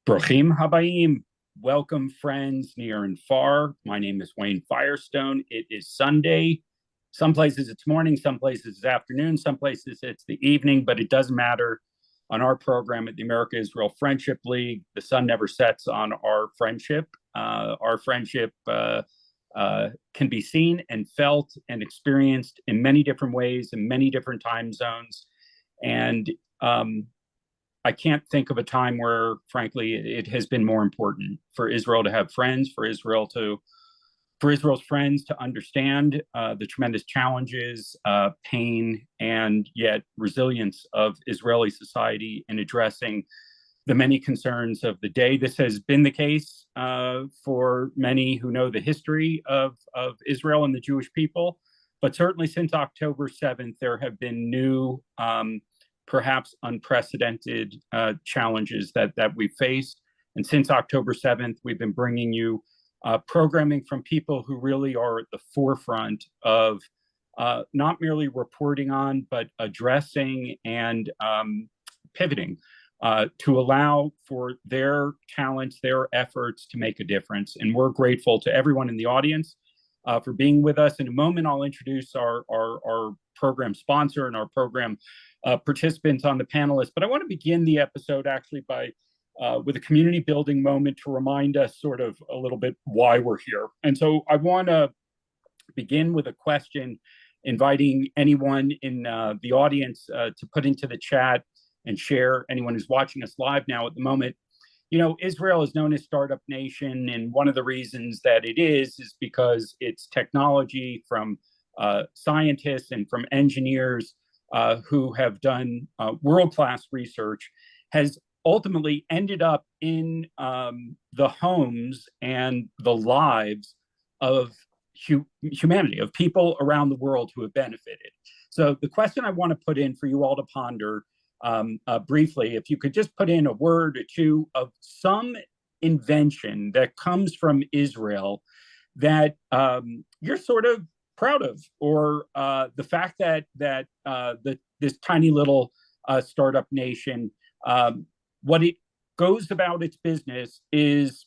Brochim Habayim. Welcome, friends near and far. My name is Wayne Firestone. It is Sunday. Some places it's morning, some places it's afternoon, some places it's the evening, but it doesn't matter. On our program at the America Israel Friendship League, the sun never sets on our friendship. Our friendship can be seen and felt and experienced in many different ways in many different time zones. And I can't think of a time where, frankly, it has been more important for Israel to have friends, for Israel's friends to understand the tremendous challenges, pain, and yet resilience of Israeli society in addressing the many concerns of the day. This has been the case for many who know the history of Israel and the Jewish people. But certainly since October 7th, there have been new perhaps unprecedented challenges that we've faced. And since October 7th, we've been bringing you programming from people who really are at the forefront of not merely reporting on, but addressing and pivoting to allow for their talents, their efforts to make a difference. And we're grateful to everyone in the audience for being with us. In a moment, I'll introduce our program sponsor and our program participants on the panelists. But I want to begin the episode actually by with a community building moment to remind us sort of a little bit why we're here. And so I want to begin with a question, inviting anyone in the audience to put into the chat and share, anyone who's watching us live now at the moment. You know, Israel is known as Startup Nation, and one of the reasons that it is because its technology from scientists and from engineers who have done world-class research has ultimately ended up in the homes and the lives of humanity, of people around the world who have benefited. So the question I want to put in for you all to ponder briefly, if you could just put in a word or two of some invention that comes from Israel that you're sort of proud of, or the fact that this tiny little startup nation, what it goes about its business is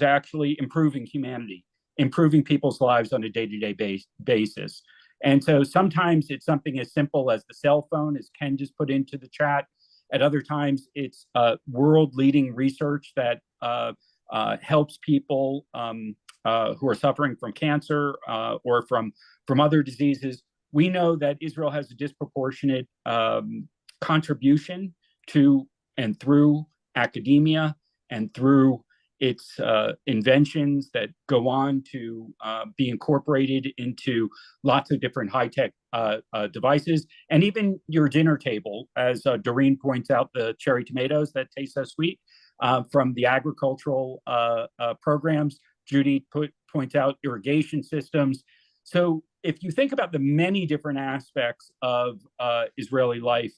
actually improving humanity, improving people's lives on a day-to-day basis. And so sometimes it's something as simple as the cell phone, as Ken just put into the chat. At other times, it's world-leading research that helps people who are suffering from cancer or from other diseases. We know that Israel has a disproportionate contribution to and through academia and through its inventions that go on to be incorporated into lots of different high-tech devices. And even your dinner table, as Doreen points out, the cherry tomatoes that taste so sweet from the agricultural programs. Judy points out irrigation systems. So if you think about the many different aspects of Israeli life,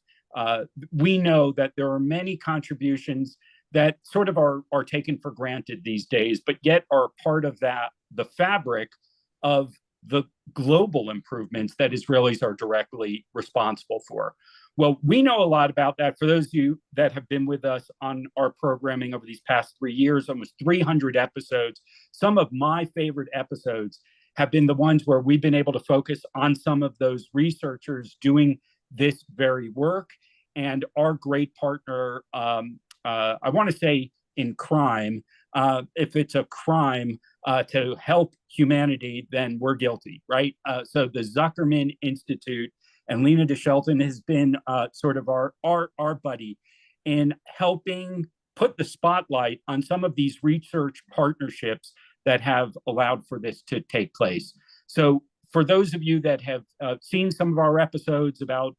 we know that there are many contributions that sort of are taken for granted these days, but yet are part of the fabric of the global improvements that Israelis are directly responsible for. Well, we know a lot about that. For those of you that have been with us on our programming over these past 3 years, almost 300 episodes, some of my favorite episodes have been the ones where we've been able to focus on some of those researchers doing this very work. And our great partner, I want to say in crime, if it's a crime to help humanity, then we're guilty, right? So the Zuckerman Institute and Lena DeShelton has been sort of our buddy in helping put the spotlight on some of these research partnerships that have allowed for this to take place. So for those of you that have seen some of our episodes about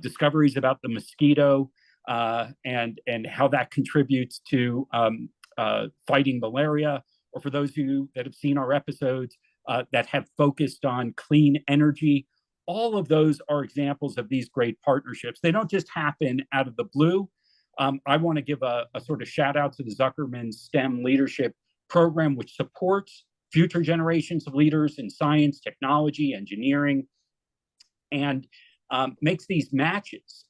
discoveries about the mosquito and how that contributes to fighting malaria, or for those of you that have seen our episodes that have focused on clean energy, all of those are examples of these great partnerships. They don't just happen out of the blue. I want to give a sort of shout out to the Zuckerman STEM Leadership Program, which supports future generations of leaders in science, technology, engineering, and makes these matches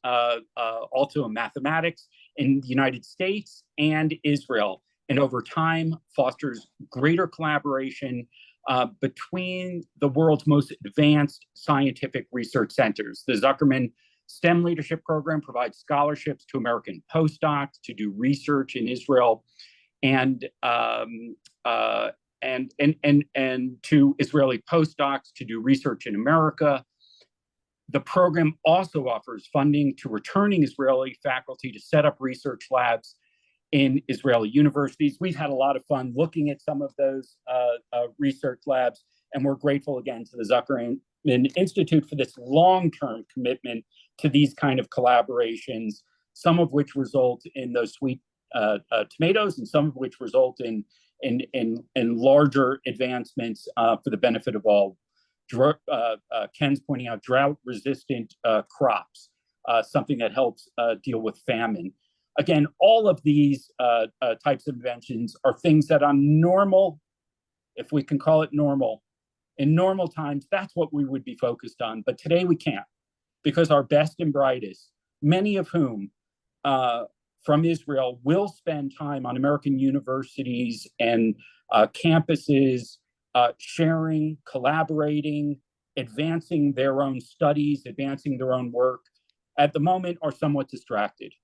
also in mathematics in the United States and Israel, and over time fosters greater collaboration between the world's most advanced scientific research centers. The Zuckerman STEM Leadership Program provides scholarships to American postdocs to do research in Israel and to Israeli postdocs to do research in America. The program also offers funding to returning Israeli faculty to set up research labs in Israeli universities. We've had a lot of fun looking at some of those research labs, and we're grateful again to the Zuckerman Institute for this long-term commitment to these kind of collaborations, some of which result in those sweet tomatoes, and some of which result in larger advancements for the benefit of all. Ken's pointing out drought-resistant crops, something that helps deal with famine. Again, all of these types of inventions are things that on normal, if we can call it normal, in normal times, that's what we would be focused on. But today we can't, because our best and brightest, many of whom from Israel, will spend time on American universities and campuses, sharing, collaborating, advancing their own studies, advancing their own work, at the moment are somewhat distracted.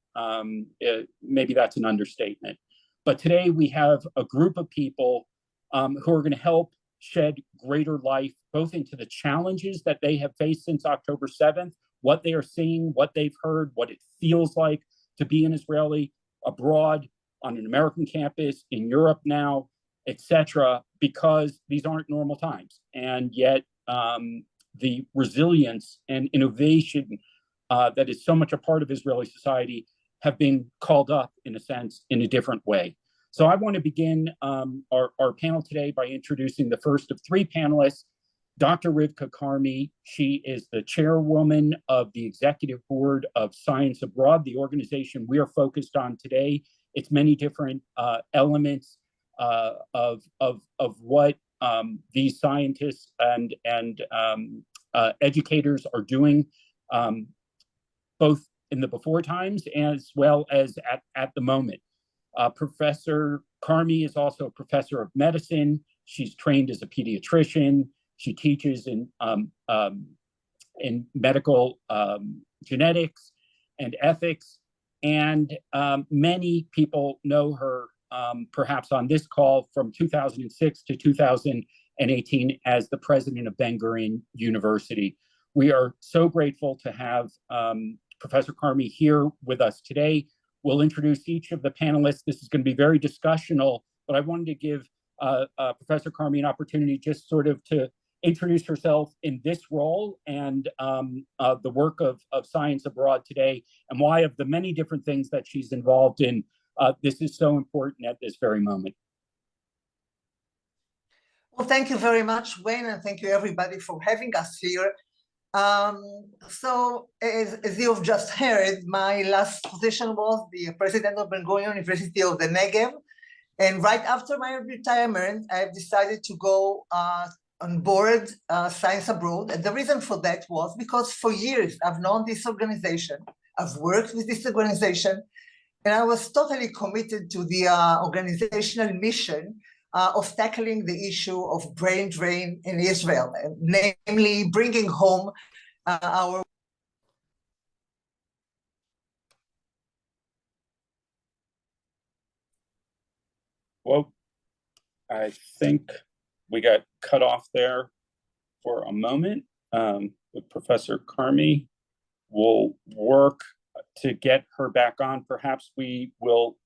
Maybe that's an understatement. But today we have a group of people who are going to help shed greater light both into the challenges that they have faced since October 7th, what they are seeing, what they've heard, what it feels like to be an Israeli abroad, on an American campus, in Europe now, etc., because these aren't normal times. And yet the resilience and innovation that is so much a part of Israeli society have been called up, in a sense, in a different way. So I want to begin our panel today by introducing the first of three panelists, Dr. Rivka Karmi. She is the chairwoman of the executive board of Science Abroad, the organization we are focused on today. It's many different elements of what these scientists and educators are doing, both in the before times as well as at the moment. Professor Karmi is also a professor of medicine. She's trained as a pediatrician. She teaches in medical genetics and ethics. And many people know her, perhaps on this call, from 2006 to 2018 as the president of Ben-Gurion University. We are so grateful to have Professor Karmi here with us today. We'll introduce each of the panelists. This is going to be very discussional, but I wanted to give Professor Karmi an opportunity just sort of to introduce herself in this role and the work of Science Abroad today, and why, of the many different things that she's involved in, this is so important at this very moment. Well, thank you very much, Wayne, and thank you everybody for having us here. So as you've just heard, my last position was the president of Ben-Gurion University of the Negev. And right after my retirement, I've decided to go on board Science Abroad. And the reason for that was because for years I've known this organization, I've worked with this organization, and I was totally committed to the organizational mission of tackling the issue of brain drain in Israel, namely bringing home our... Well, I think we got cut off there for a moment with Professor Karmi. We'll work to get her back on. Perhaps we will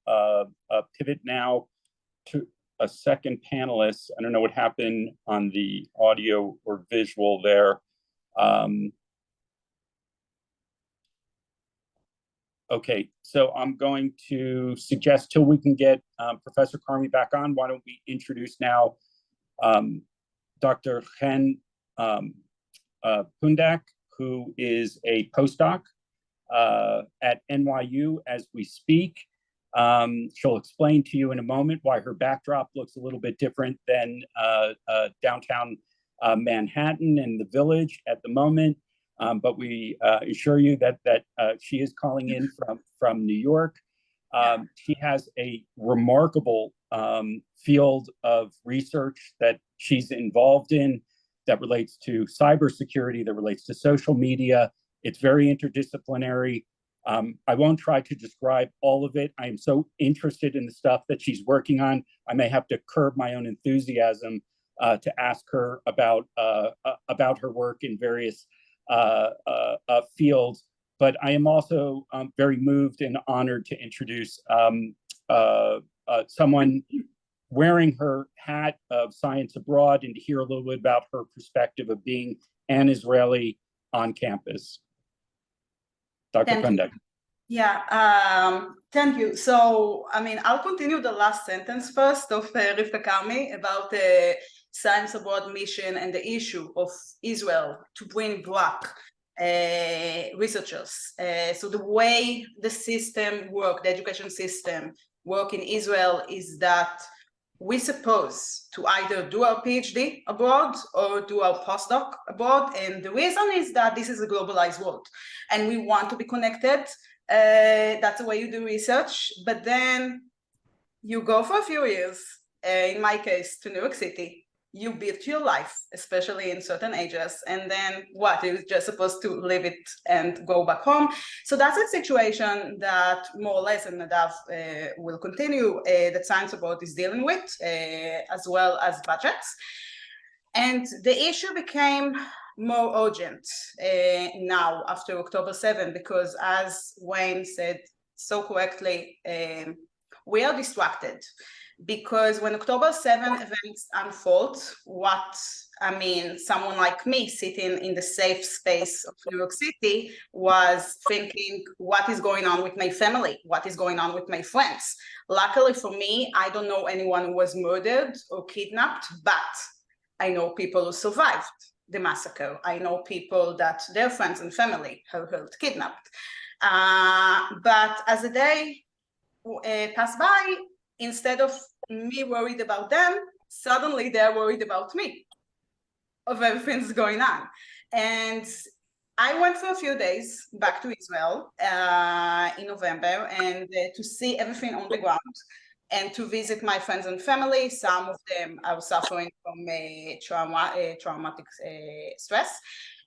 pivot now to a second panelist. I don't know what happened on the audio or visual there. Okay, so I'm going to suggest, till we can get Professor Karmi back on, why don't we introduce now Dr. Chen Pundak, who is a postdoc at NYU as we speak. She'll explain to you in a moment why her backdrop looks a little bit different than downtown Manhattan and the Village at the moment. But we assure you that she is calling in from New York. She has a remarkable field of research that she's involved in that relates to cybersecurity, that relates to social media. It's very interdisciplinary. I won't try to describe all of it. I am so interested in the stuff that she's working on. I may have to curb my own enthusiasm to ask her about her work in various fields. But I am also very moved and honored to introduce someone wearing her hat of science abroad and to hear a little bit about her perspective of being an Israeli on campus. Dr. Prendak. Yeah, thank you. So, I mean, I'll continue the last sentence first of Rivka Karmi about the science abroad mission and the issue of Israel to bring back researchers. So the way the system work, the education system work in Israel is that we're supposed to either do our PhD abroad or do our postdoc abroad. And the reason is that this is a globalized world and we want to be connected. That's the way you do research. But then you go for a few years, in my case, to New York City. You build your life, especially in certain ages, and then what? You're just supposed to leave it and go back home. So that's a situation that more or less, and Nadav will continue, that Science Abroad is dealing with, as well as budgets. And the issue became more urgent now after October 7, because as Wayne said so correctly, we are distracted. Because when October 7 events unfold, someone like me sitting in the safe space of New York City was thinking, what is going on with my family? What is going on with my friends? Luckily for me, I don't know anyone who was murdered or kidnapped, but I know people who survived the massacre. I know people that their friends and family have held kidnapped. But as the day passed by, instead of me worried about them, suddenly they're worried about me, of everything's going on. And I went for a few days back to Israel in November and to see everything on the ground and to visit my friends and family. Some of them are suffering from traumatic stress.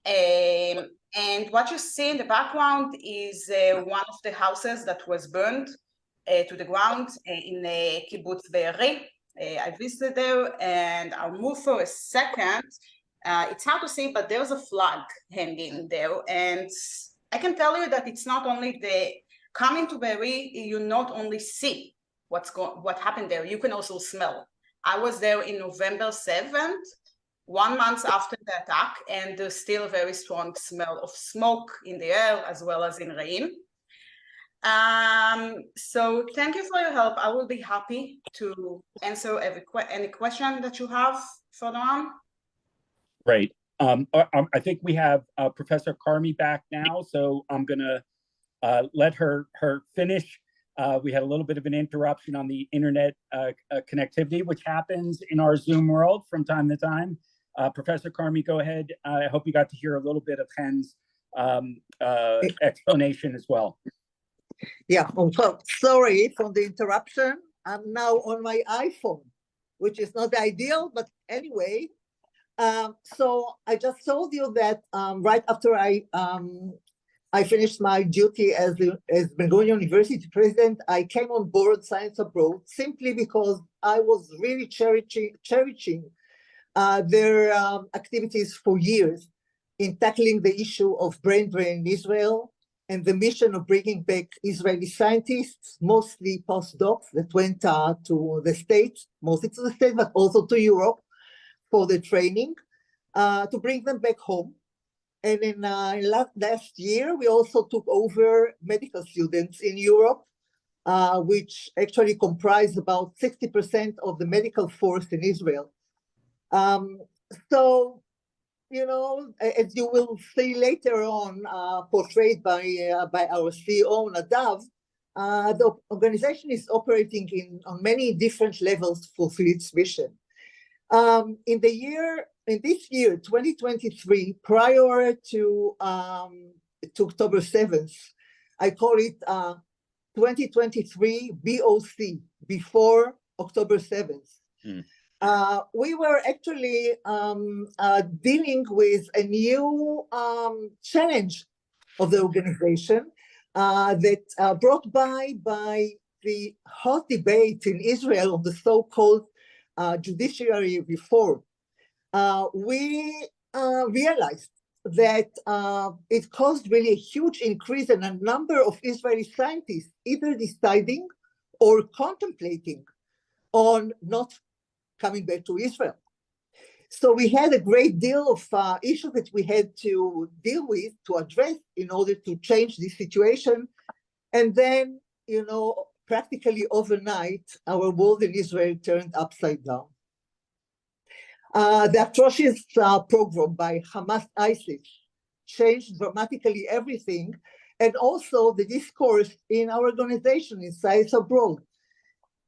And what you see in the background is one of the houses that was burned to the ground in Kibbutz Be'eri. I visited there and I'll move for a second. It's hard to see, but there's a flag hanging there. And I can tell you that it's not only coming to Be'eri, you not only see what happened there, you can also smell. I was there in November 7th, 1 month after the attack, and there's still a very strong smell of smoke in the air as well as in rain. So thank you for your help. I will be happy to answer any question that you have for Noam. Great. I think we have Professor Karmi back now, so I'm gonna let her finish. We had a little bit of an interruption on the internet connectivity, which happens in our Zoom world from time to time. Professor Karmi, go ahead. I hope you got to hear a little bit of Chen's explanation as well. Yeah, so sorry for the interruption. I'm now on my iPhone, which is not ideal, but anyway. So I just told you that right after I finished my duty as Ben Gurion University president, I came on board Science Abroad simply because I was really cherishing their activities for years in tackling the issue of brain drain in Israel and the mission of bringing back Israeli scientists, mostly postdocs that went to the States, mostly to the States, but also to Europe for the training, to bring them back home. And in last year, we also took over medical students in Europe, which actually comprise about 60% of the medical force in Israel. So, you know, as you will see later on, portrayed by our CEO, Nadav, the organization is operating on many different levels to fulfill its mission. In this year, 2023, prior to October 7th, I call it 2023 BOC, before October 7th. We were actually dealing with a new challenge of the organization that brought by the hot debate in Israel of the so-called judiciary reform. We realized that it caused really a huge increase in a number of Israeli scientists either deciding or contemplating on not coming back to Israel. So we had a great deal of issues that we had to deal with, to address in order to change this situation. And then, you know, practically overnight, our world in Israel turned upside down. The atrocious program by Hamas ISIS changed dramatically everything, and also the discourse in our organization in Science Abroad.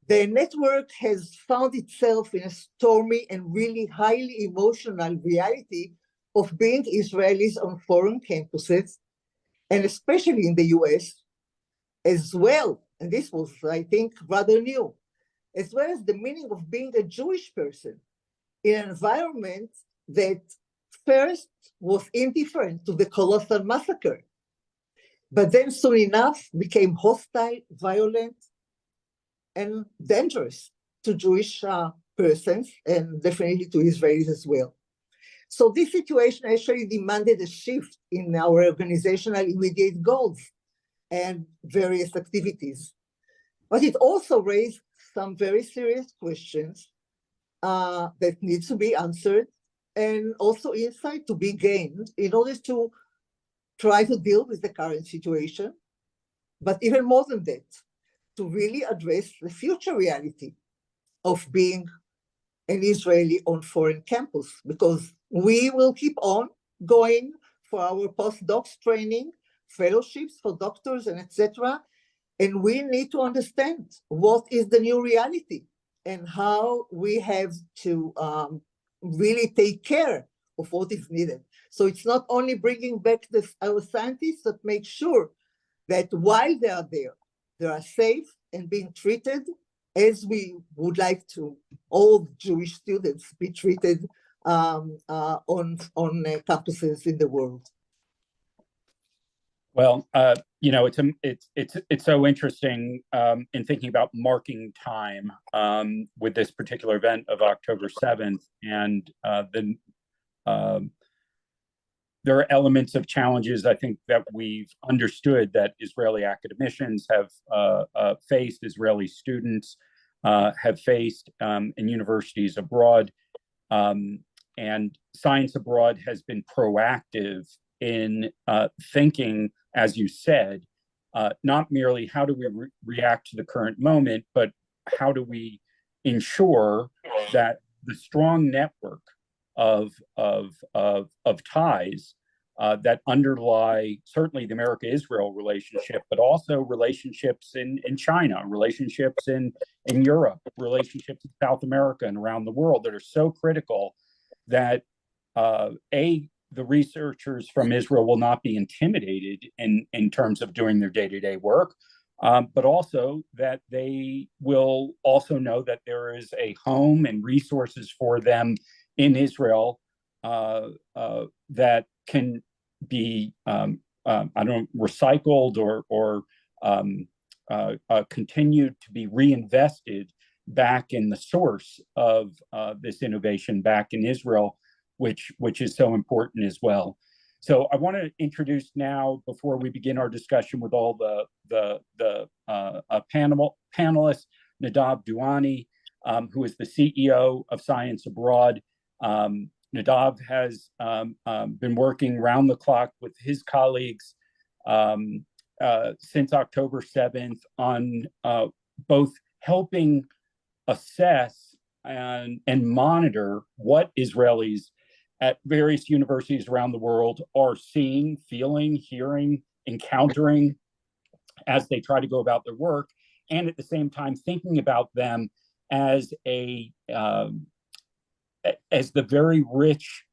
The network has found itself in a stormy and really highly emotional reality of being Israelis on foreign campuses, and especially in the US, as well, and this was, I think, rather new, as well as the meaning of being a Jewish person in an environment that first was indifferent to the colossal massacre, but then soon enough became hostile, violent, and dangerous to Jewish persons, and definitely to Israelis as well. So this situation actually demanded a shift in our organizational immediate goals and various activities. But it also raised some very serious questions that needs to be answered, and also insight to be gained in order to try to deal with the current situation, but even more than that, to really address the future reality of being an Israeli on foreign campus, because we will keep on going for our postdocs training, fellowships for doctors, and etc. And we need to understand what is the new reality and how we have to really take care of what is needed. So it's not only bringing back our scientists, but make sure that while they are there, they are safe and being treated as we would like to all Jewish students be treated on campuses in the world. Well, you know, it's so interesting in thinking about marking time with this particular event of October 7th, and then there are elements of challenges I think that we've understood that Israeli academicians have faced, Israeli students have faced in universities abroad, and Science Abroad has been proactive in thinking, as you said, not merely how do we react to the current moment, but how do we ensure that the strong network of ties that underlie certainly the America-Israel relationship, but also relationships in China, relationships in Europe, relationships in South America and around the world that are so critical that the researchers from Israel will not be intimidated in terms of doing their day-to-day work, but also that they will also know that there is a home and resources for them in Israel that can be, recycled or continued to be reinvested back in the source of this innovation back in Israel, which is so important as well. So I want to introduce now, before we begin our discussion with all the panelists, Nadav Douani, who is the CEO of Science Abroad. Nadav has been working round the clock with his colleagues since October 7th on both helping assess and monitor what Israelis at various universities around the world are seeing, feeling, hearing, encountering as they try to go about their work, and at the same time thinking about them as the very rich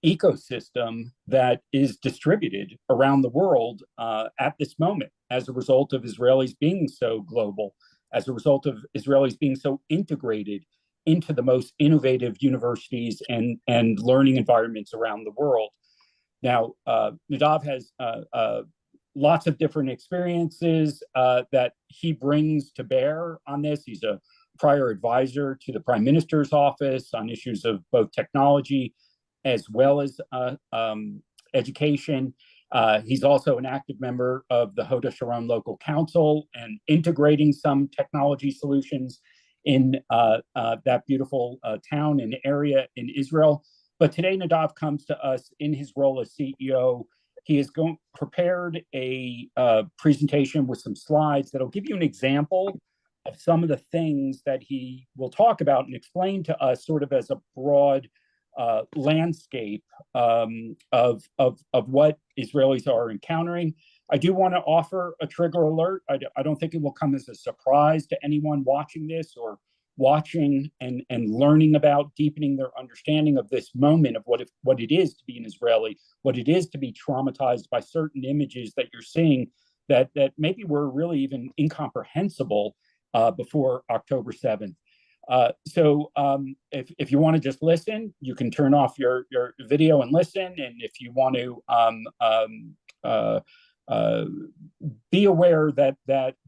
ecosystem that is distributed around the world at this moment as a result of Israelis being so global, as a result of Israelis being so integrated into the most innovative universities and learning environments around the world. Now, Nadav has lots of different experiences that he brings to bear on this. He's a prior advisor to the Prime Minister's office on issues of both technology as well as education. He's also an active member of the Hod HaSharon Local Council and integrating some technology solutions in that beautiful town and area in Israel. But today, Nadav comes to us in his role as CEO. He has prepared a presentation with some slides that'll give you an example of some of the things that he will talk about and explain to us sort of as a broad landscape of what Israelis are encountering. I do want to offer a trigger alert. I don't think it will come as a surprise to anyone watching this or watching and learning about deepening their understanding of this moment of what it is to be an Israeli, what it is to be traumatized by certain images that you're seeing that maybe were really even incomprehensible before October 7th. So if you want to just listen, you can turn off your video and listen. And if you want to be aware that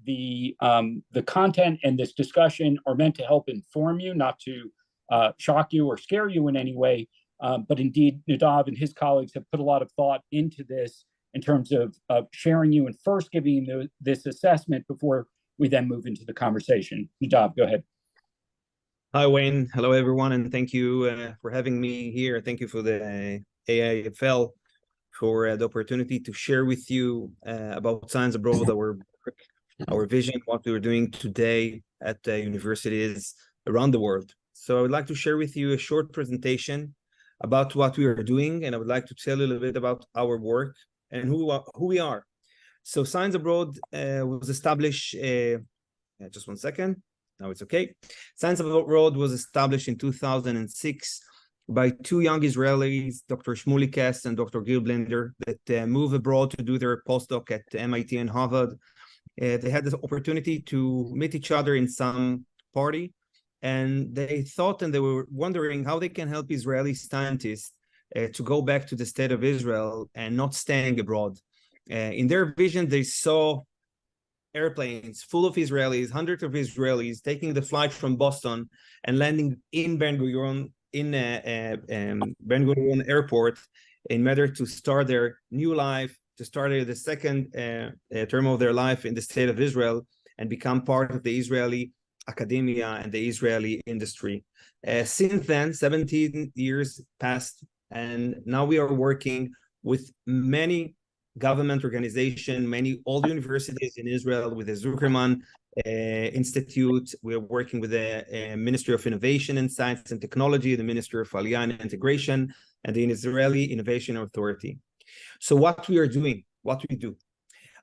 the content and this discussion are meant to help inform you, not to shock you or scare you in any way. But indeed, Nadav and his colleagues have put a lot of thought into this in terms of sharing you and first giving you this assessment before we then move into the conversation. Nadav, go ahead. Hi, Wayne. Hello, everyone, and thank you for having me here. Thank you for the AIFL for the opportunity to share with you about Science Abroad, our vision, what we were doing today at universities around the world. So I would like to share with you a short presentation about what we are doing, and I would like to tell you a little bit about our work and who we are. So Science Abroad was established, just one second. Now it's okay. Science Abroad was established in 2006 by two young Israelis, Dr. Shmuley Kess and Dr. Gil Blinder, that moved abroad to do their postdoc at MIT and Harvard. They had the opportunity to meet each other in some party, and they thought and they were wondering how they can help Israeli scientists to go back to the state of Israel and not staying abroad. In their vision, they saw airplanes full of Israelis, hundreds of Israelis taking the flight from Boston and landing in Ben Gurion Airport in order to start their new life, to start the second term of their life in the state of Israel and become part of the Israeli academia and the Israeli industry. Since then, 17 years passed, and now we are working with many government organization, many old universities in Israel, with the Zuckerman Institute. We're working with the Ministry of Innovation and Science and Technology, the Ministry of Aliyah and Integration, and the Israeli Innovation Authority. So what we are doing, what we do,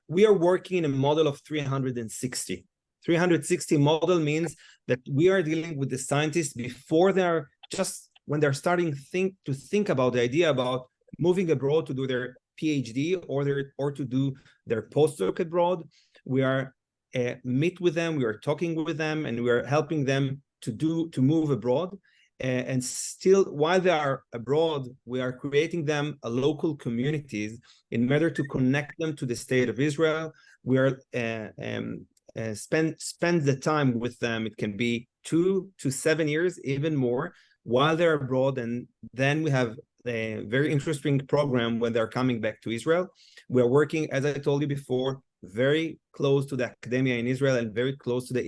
we are working in a model of 360. 360 model means that we are dealing with the scientists before they're just, when they're starting to think about the idea about moving abroad to do their PhD or to do their postdoc abroad. We are meet with them, we are talking with them, and we are helping them to move abroad. And still, while they are abroad, we are creating them a local communities in order to connect them to the state of Israel. We are spend the time with them. It can be 2 to 7 years, even more, while they're abroad, and then we have a very interesting program when they're coming back to Israel. We're working, as I told you before, very close to the academia in Israel and very close to the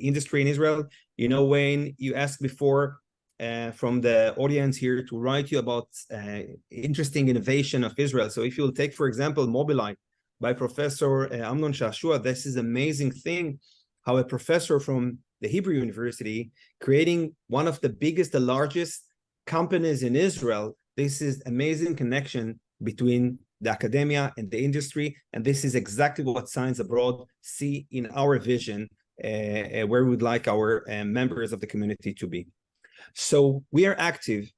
industry in Israel. You know, Wayne, you asked before from the audience here to write you about interesting innovation of Israel. So if you'll take, for example, Mobileye by Professor Amnon Shashua, this is an amazing thing, how a professor from the Hebrew University creating one of the biggest, the largest companies in Israel. This is amazing connection between the academia and the industry, and this is exactly what Science Abroad see in our vision, where we would like our members of the community to be. So we are active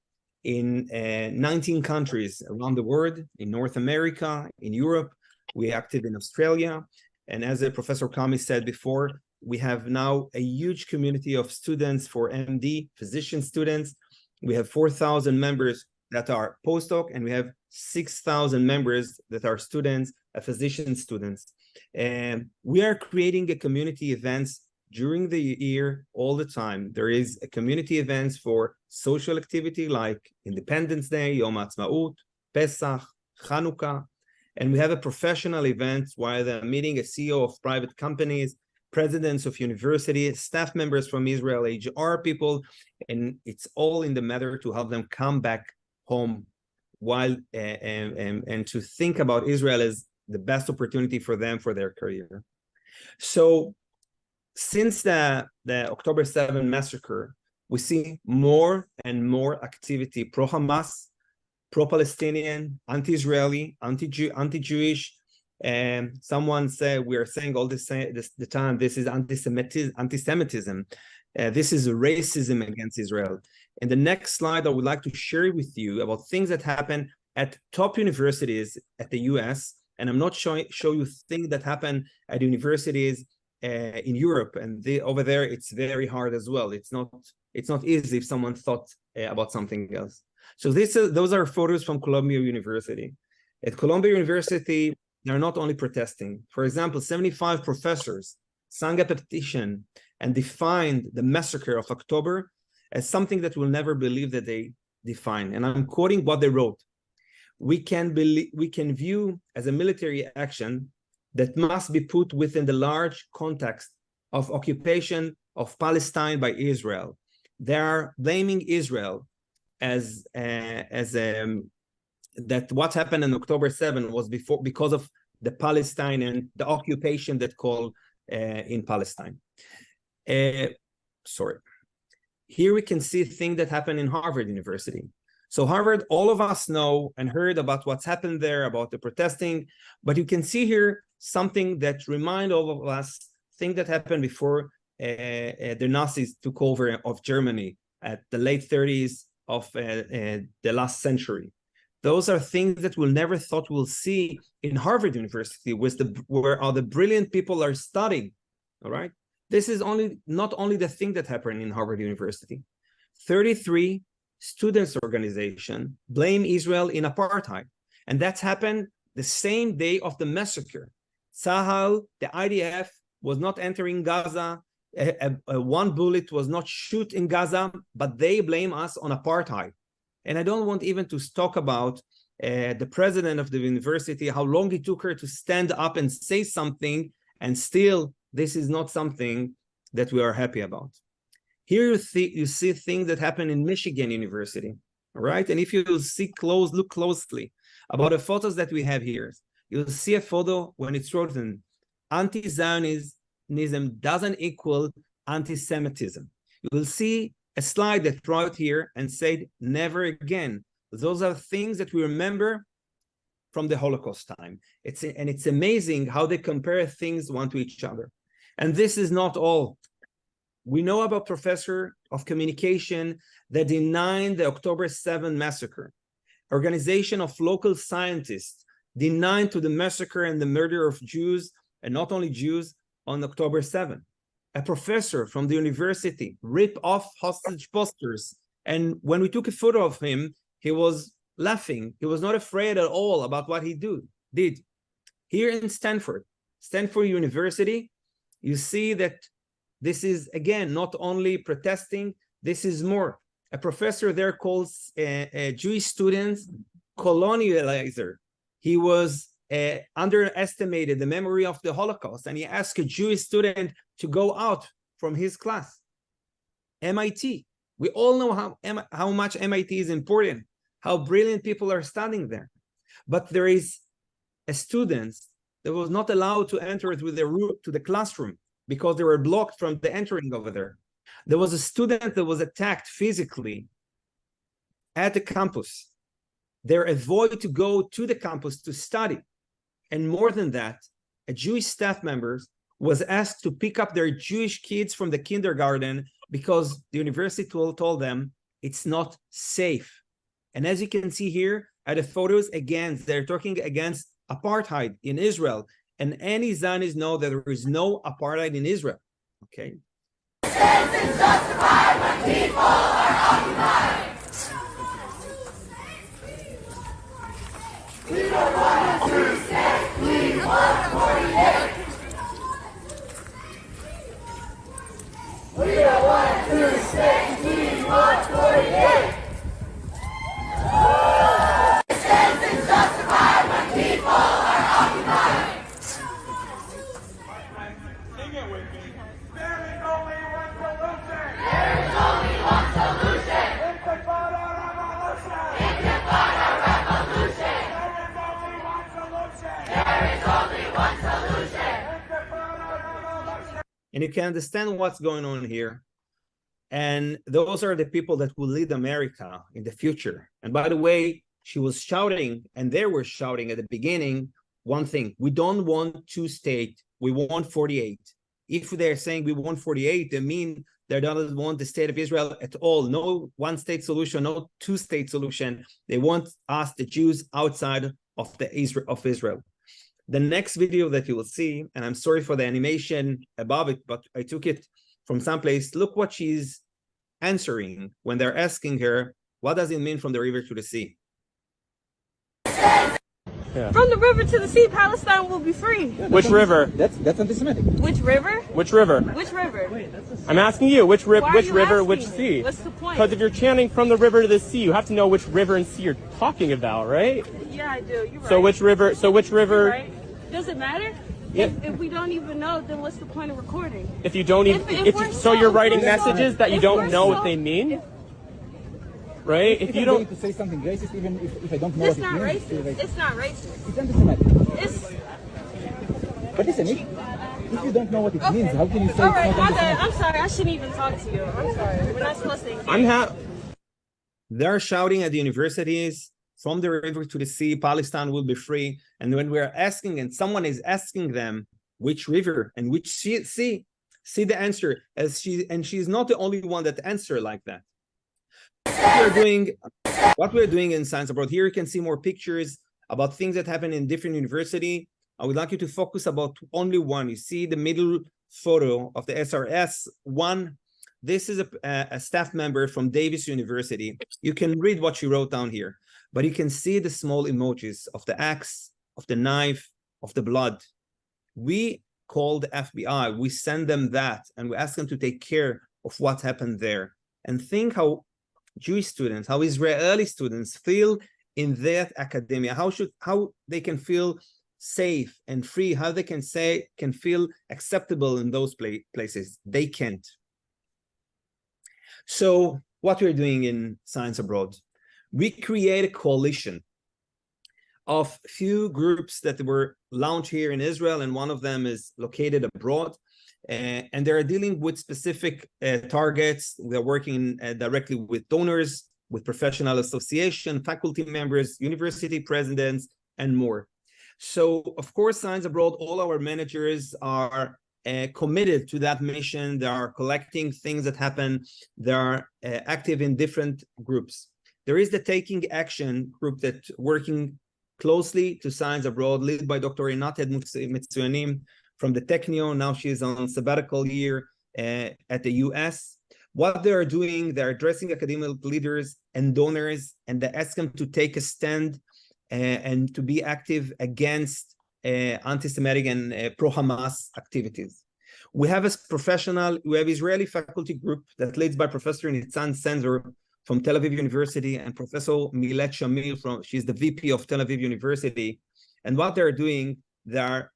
in 19 countries around the world, in North America, in Europe. We're active in Australia. And as Professor Kami said before, we have now a huge community of students for MD, physician students. We have 4,000 members that are postdoc, and we have 6,000 members that are students, physician students. And we are creating a community events during the year all the time. There is a community events for social activity like Independence Day, Yom Ha'atzmaut, Pesach, Chanukah, and we have a professional event while they're meeting a CEO of private companies, presidents of universities, staff members from Israel, HR people, and it's all in the matter to help them come back home while and to think about Israel as the best opportunity for them for their career. So since the October 7 massacre, we see more and more activity pro-Hamas, pro-Palestinian, anti-Israeli, anti-Jewish. And someone said, we are saying all the time, this is anti-Semitism. This is racism against Israel. In the next slide, I would like to share with you about things that happen at top universities at the US. And I'm not show you things that happen at universities in Europe. And over there, it's very hard as well. It's not easy if someone thought about something else. So those are photos from Columbia University. At Columbia University, they're not only protesting. For example, 75 professors signed a petition and defined the massacre of October as something that we'll never believe that they define. And I'm quoting what they wrote. We can view as a military action that must be put within the large context of occupation of Palestine by Israel. They are blaming Israel as that what happened on October 7 was because of the Palestine and the occupation that called in Palestine. Sorry. Here we can see things that happened in Harvard University. So Harvard, all of us know and heard about what's happened there, about the protesting, but you can see here something that remind all of us things that happened before the Nazis took over of Germany at the late 30s of the last century. Those are things that we'll never thought we'll see in Harvard University, where all the brilliant people are studying, all right? This is not only the thing that happened in Harvard University. 33 students organization blame Israel in apartheid. And that's happened the same day of the massacre. Tzahal, the IDF, was not entering Gaza. One bullet was not shot in Gaza, but they blame us on apartheid. And I don't want even to talk about the president of the university, how long it took her to stand up and say something, and still this is not something that we are happy about. Here you see things that happen in Michigan University, all right? And if you look closely about the photos that we have here, you'll see a photo when it's written, anti-Zionism doesn't equal anti-Semitism. You will see a slide that wrote here and said, never again. Those are things that we remember from the Holocaust time. It's amazing how they compare things one to each other. And this is not all. We know about professor of communication that denied the October 7 massacre. Organization of local scientists denied to the massacre and the murder of Jews, and not only Jews, on October 7. A professor from the university ripped off hostage posters. And when we took a photo of him, he was laughing. He was not afraid at all about what he did. Here in Stanford University, you see that this is, again, not only protesting, this is more. A professor there calls Jewish students colonializer. He was underestimated the memory of the Holocaust, and he asked a Jewish student to go out from his class. MIT, we all know how much MIT is important, how brilliant people are studying there. But there is a student that was not allowed to enter with their route to the classroom because they were blocked from the entering over there. There was a student that was attacked physically at the campus. They avoid to go to the campus to study. And more than that, a Jewish staff member was asked to pick up their Jewish kids from the kindergarten because the university told them it's not safe. And as you can see here at the photos, again, they're talking against apartheid in Israel. And any Zionists know that there is no apartheid in Israel. Okay. Is justified when people are occupied. We don't want to stay. We want 48. We don't want to stay. We want 48. Is justified when people are occupied. Sing it with me. There is only one solution. There is only one solution. Intifada revolution. Intifada revolution. There is only one solution. There is only one solution. Intifada revolution. And you can understand what's going on here. And those are the people that will lead America in the future. And by the way, she was shouting, and they were shouting at the beginning, one thing: we don't want 2 states, we want 48. If they're saying we want 48, they mean they don't want the state of Israel at all. No 1-state solution, no 2-state solution. They want us, the Jews, outside of Israel. The next video that you will see, and I'm sorry for the animation above it, but I took it from someplace. Look what she's answering when they're asking her, what does it mean from the river to the sea? Yeah. From the river to the sea, Palestine will be free. Yeah, Which river? That's anti-Semitic. Which river? Which river? Which river? I'm asking you, which river, asking which me? sea? What's the point? Because if you're chanting from the river to the sea, you have to know which river and sea you're talking about, right? Yeah, I do. You're right. So which river? You're right. Does it matter? Yeah. If we don't even know, then what's the point of recording? If you don't even, so you're writing messages that you don't know what they mean, right? If you I'm don't, going to say something racist, even if I don't know It's what not it means. racist. It's not racist. It's anti-Semitic. It's But listen, if you don't know what it means, how can you say all right. it's not My bad. anti-Semitic? I'm sorry. I shouldn't even talk to you. I'm sorry. We're not supposed to. They're shouting at the universities, from the river to the sea, Palestine will be free. And when we're asking, and someone is asking them which river and which sea, see the answer. She's not the only one that answer like that. What we're doing in Science Abroad, here you can see more pictures about things that happen in different university. I would like you to focus about only one. You see the middle photo of the SRS one. This is a staff member from Davis University. You can read what she wrote down here, but you can see the small emojis of the axe, of the knife, of the blood. We call the FBI, we send them that, and we ask them to take care of what happened there. And think how Jewish students, how Israeli students feel in that academia, how they can feel safe and free, how they can feel acceptable in those places. They can't. So what we're doing in Science Abroad, we create a coalition of few groups that were launched here in Israel, and one of them is located abroad, and they're dealing with specific targets. They're working directly with donors, with professional association, faculty members, university presidents, and more. So, of course, Science Abroad, all our managers are committed to that mission. They are collecting things that happen. They are active in different groups. There is the Taking Action group that's working closely to Science Abroad, led by Dr. Rinat Metzuyanim from the Technion. Now she is on sabbatical year at the US. What they are doing, they're addressing academic leaders and donors, and they ask them to take a stand and to be active against anti-Semitic and pro-Hamas activities. We have Israeli faculty group that leads by Professor Nitzan Senzer from Tel Aviv University, and Professor Milet Shamir she's the VP of Tel Aviv University. And what they're doing, they're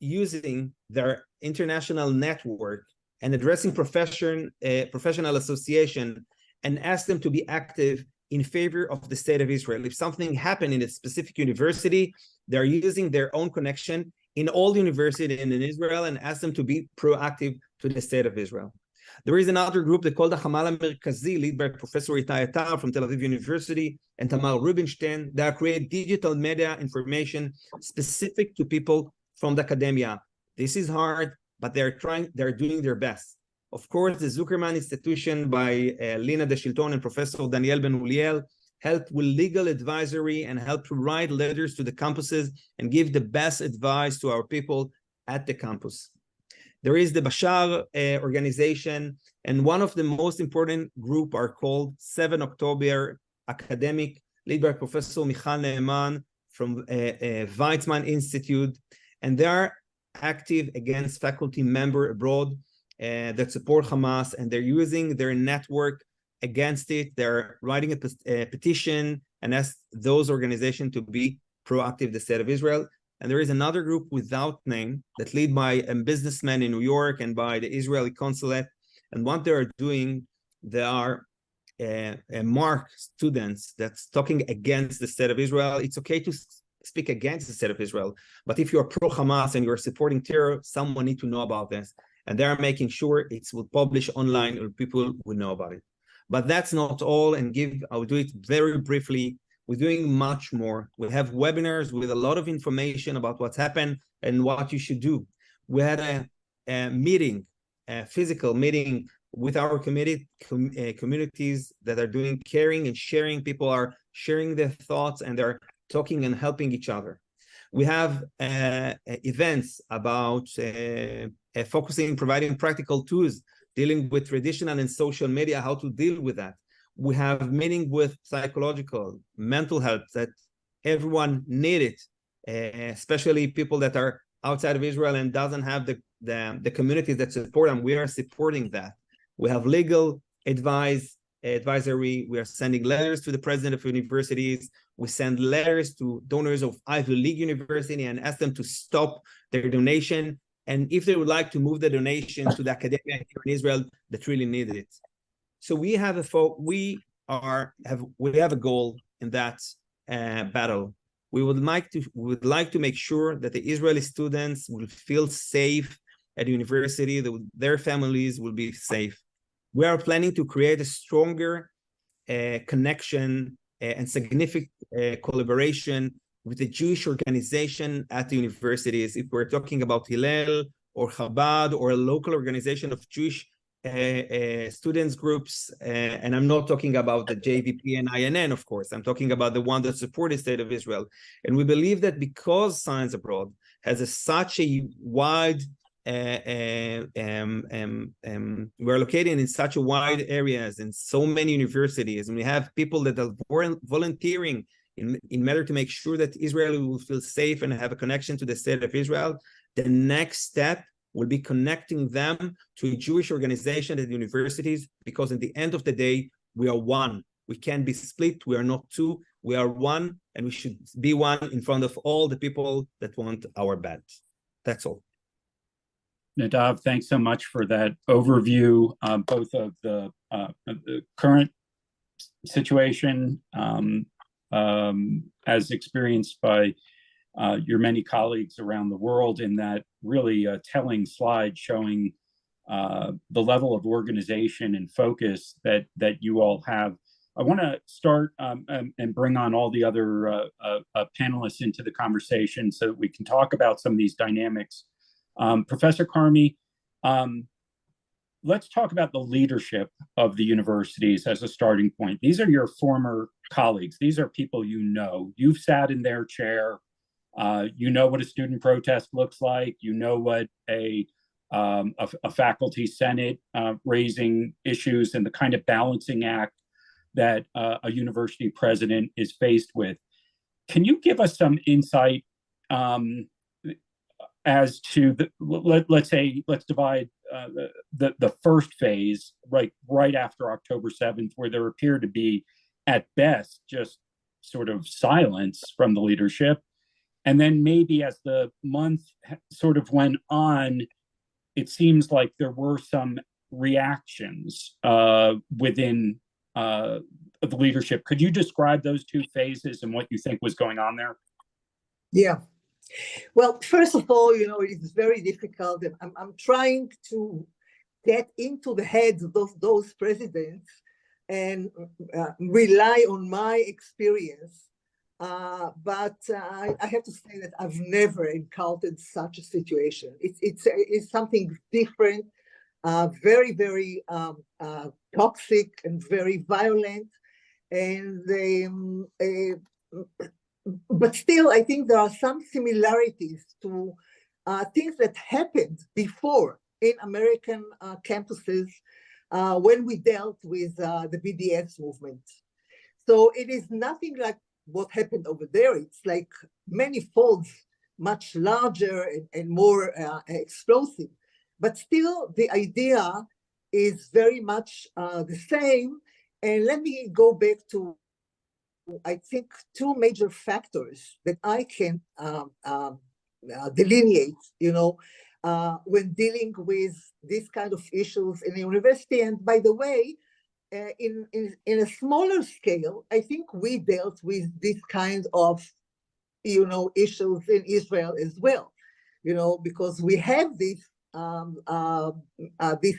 using their international network and addressing professional association and ask them to be active in favor of the state of Israel. If something happened in a specific university, they're using their own connection in all universities in Israel and ask them to be proactive to the state of Israel. There is another group they call the Hamal HaMerkazi, led by Professor Itai Atar from Tel Aviv University and Tamar Rubinstein. They create digital media information specific to people from the academia. This is hard, but they're doing their best. Of course, the Zuckerman Institution by Lina De Shilton and Professor Daniel Ben Uliel help with legal advisory, and help to write letters to the campuses and give the best advice to our people at the campus. There is the Bashar organization, and one of the most important group are called 7 October Academic, led by Professor Michal Ne'eman from Weizmann Institute, and they are active against faculty member abroad that support Hamas, and they're using their network against it. They're writing a petition and ask those organizations to be proactive, the state of Israel. And there is another group without name that led by a businessman in New York and by the Israeli consulate. And what they are doing, they are mark students that's talking against the state of Israel. It's okay to speak against the state of Israel, but if you're pro-Hamas and you're supporting terror, someone needs to know about this. And they are making sure it will publish online or people will know about it. But that's not all, and I'll do it very briefly. We're doing much more. We have webinars with a lot of information about what's happened and what you should do. We had a meeting, a physical meeting with our communities that are doing caring and sharing. People are sharing their thoughts and they're talking and helping each other. We have events about focusing, providing practical tools, dealing with traditional and social media, how to deal with that. We have meeting with psychological, mental health that everyone needed, especially people that are outside of Israel and doesn't have the communities that support them. We are supporting that. We have legal advisory. We are sending letters to the president of universities. We send letters to donors of Ivy League University and ask them to stop their donation. And if they would like to move the donation to the academia here in Israel that really needed it. So we have a goal in that battle. We would like to make sure that the Israeli students will feel safe at university, that their families will be safe. We are planning to create a stronger connection and significant collaboration with the Jewish organization at the universities. If we're talking about Hillel or Chabad or a local organization of Jewish students groups, and I'm not talking about the JVP and INN, of course. I'm talking about the one that support the state of Israel. And we believe that because Science Abroad has such a wide, we're located in such a wide areas in so many universities, and we have people that are volunteering in order to make sure that Israel will feel safe and have a connection to the state of Israel. The next step will be connecting them to a Jewish organization at universities, because at the end of the day, we are one. We can't be split. We are not two. We are one, and we should be one in front of all the people that want our bad. That's all. Nadav, thanks so much for that overview, both of the current situation as experienced by your many colleagues around the world, in that really telling slide showing the level of organization and focus that you all have. I want to start and bring on all the other panelists into the conversation so that we can talk about some of these dynamics. Professor Carmi, let's talk about the leadership of the universities as a starting point. These are your former colleagues. These are people you know. You've sat in their chair. You know what a student protest looks like. You know what a faculty senate raising issues and the kind of balancing act that a university president is faced with. Can you give us some insight as to let's divide the first phase right after October 7th, where there appeared to be at best just sort of silence from the leadership, and then maybe as the month sort of went on, it seems like there were some reactions within the leadership. Could you describe those two phases and what you think was going on there? Yeah. Well, first of all, it's very difficult. I'm trying to get into the heads of those presidents and rely on my experience. But I have to say that I've never encountered such a situation. It's something different, very, very toxic and very violent. And but still, I think there are some similarities to things that happened before in American campuses when we dealt with the BDS movement. So it is nothing like what happened over there. It's like many folds, much larger and more explosive. But still, the idea is very much the same. And let me go back to, I think, two major factors that I can delineate, when dealing with these kind of issues in the university. And by the way, in a smaller scale, I think we dealt with this kind of, issues in Israel as well, because we have this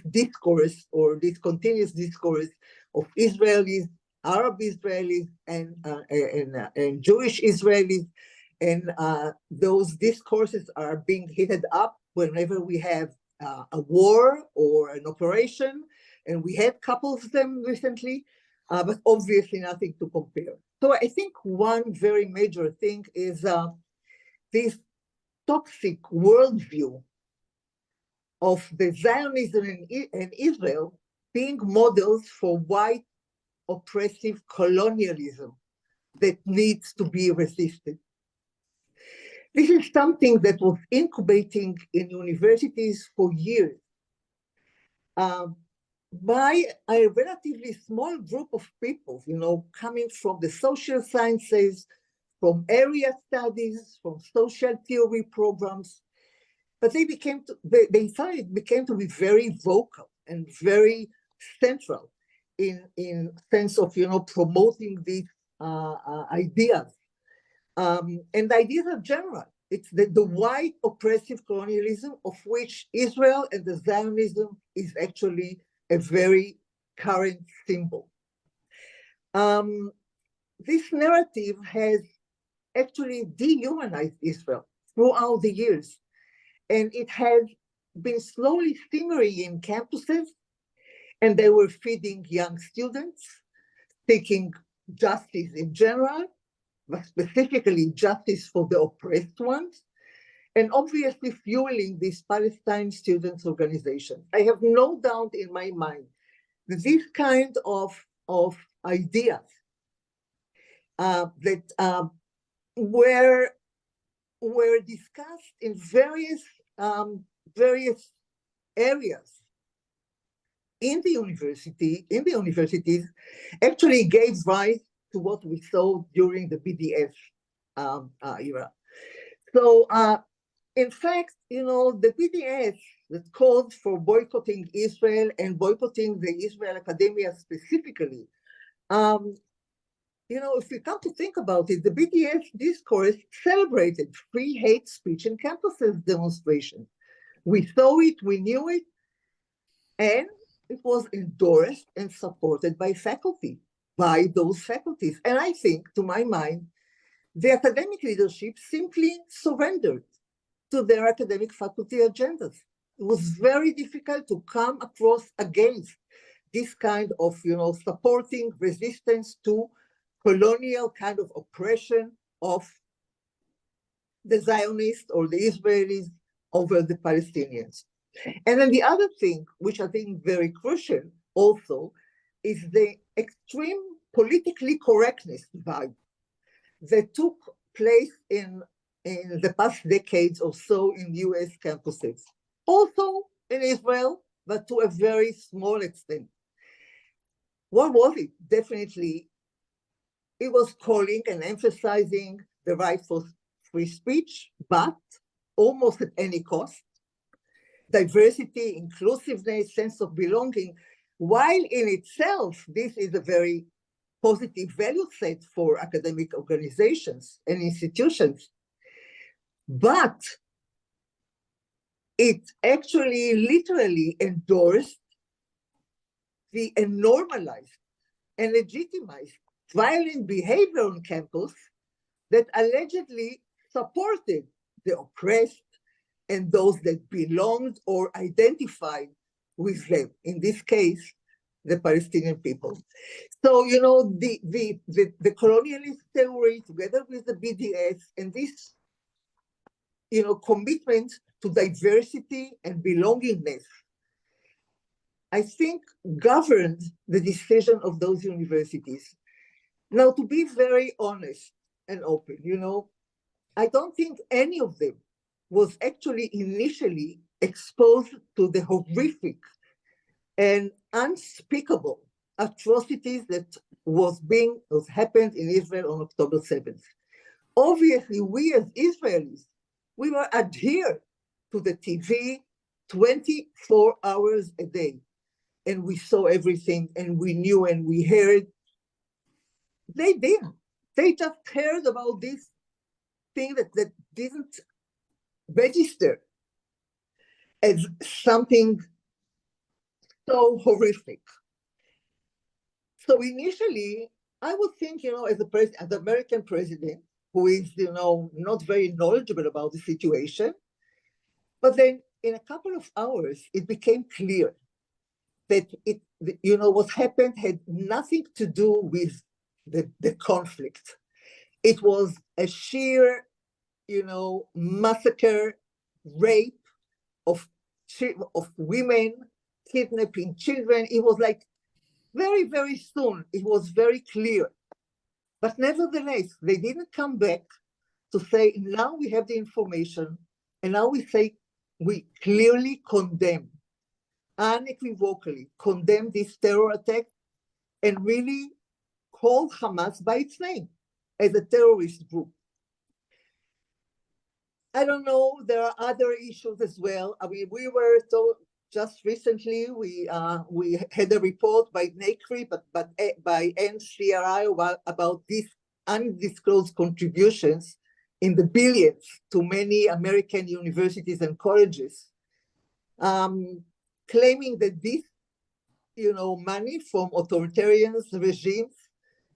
discourse, or this continuous discourse of Israelis, Arab Israelis, and Jewish Israelis, and those discourses are being heated up whenever we have a war or an operation, and we had a couple of them recently, but obviously nothing to compare. So I think one very major thing is this toxic worldview of the Zionism in Israel being models for white oppressive colonialism that needs to be resisted. This is something that was incubating in universities for years by a relatively small group of people, coming from the social sciences, from area studies, from social theory programs. But they became to be very vocal and very central in sense of, promoting these ideas. And the ideas are general. It's the white oppressive colonialism of which Israel and the Zionism is actually a very current symbol. This narrative has actually dehumanized Israel throughout the years, and it has been slowly simmering in campuses, and they were feeding young students, seeking justice in general, but specifically justice for the oppressed ones, and obviously fueling this Palestine students organization. I have no doubt in my mind that this kind of ideas that were discussed in various areas in the universities, actually gave rise to what we saw during the BDS era. So in fact, the BDS that called for boycotting Israel and boycotting the Israel academia specifically, if you come to think about it, the BDS discourse celebrated free hate speech in campuses demonstrations. We saw it, we knew it, and it was endorsed and supported by faculty, by those faculties. And I think, to my mind, the academic leadership simply surrendered to their academic faculty agendas. It was very difficult to come across against this kind of, supporting resistance to colonial kind of oppression of the Zionists or the Israelis over the Palestinians. And then the other thing, which I think very crucial also, is the extreme politically correctness vibe that took place in the past decades or so in US campuses. Also in Israel, but to a very small extent. What was it? Definitely, it was calling and emphasizing the right for free speech, but almost at any cost. Diversity, inclusiveness, sense of belonging, while in itself, this is a very positive value set for academic organizations and institutions. But it actually literally endorsed and normalized and legitimized violent behavior on campus that allegedly supported the oppressed and those that belonged or identified with them, in this case, the Palestinian people. So, the colonialist theory together with the BDS and this, commitment to diversity and belongingness, I think governed the decision of those universities. Now, to be very honest and open, I don't think any of them was actually initially exposed to the horrific and unspeakable atrocities that was happened in Israel on October 7th. Obviously, we as Israelis, we were adhered to the TV 24 hours a day. And we saw everything and we knew and we heard. They didn't. They just heard about this thing that didn't register as something so horrific. So initially, I would think, as an American president who is, not very knowledgeable about the situation, but then in a couple of hours, it became clear that what happened had nothing to do with the conflict. It was a sheer, massacre, rape of women, kidnapping children. It was like very, very soon, it was very clear. But nevertheless, they didn't come back to say, now we have the information, and now we say, we clearly condemn, unequivocally condemn this terror attack and really call Hamas by its name as a terrorist group. I don't know, there are other issues as well. I mean, we were told just recently, we had a report by NACRI, but by NCRI about these undisclosed contributions in the billions to many American universities and colleges, claiming that this, money from authoritarian regimes,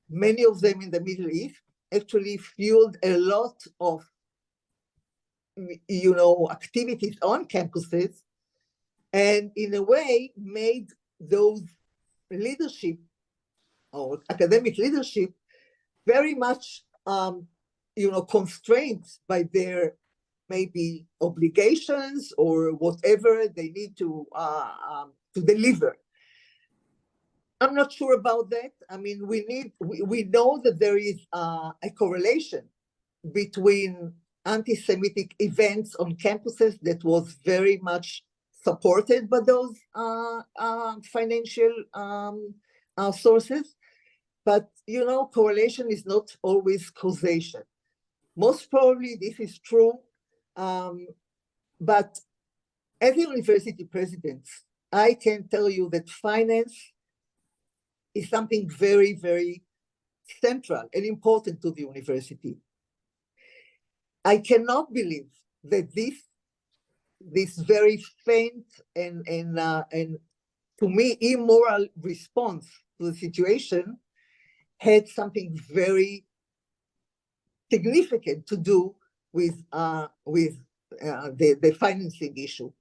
many of them in the Middle East, actually fueled a lot of, activities on campuses, and in a way made those leadership or academic leadership very much, constrained by their maybe obligations or whatever they need to deliver. I'm not sure about that. I mean, we know that there is a correlation between anti-Semitic events on campuses that was very much supported by those financial sources. But, correlation is not always causation. Most probably this is true. But as a university president, I can tell you that finance is something very, very central and important to the university. I cannot believe that this very faint and to me immoral response to the situation had something very significant to do with the financing issue.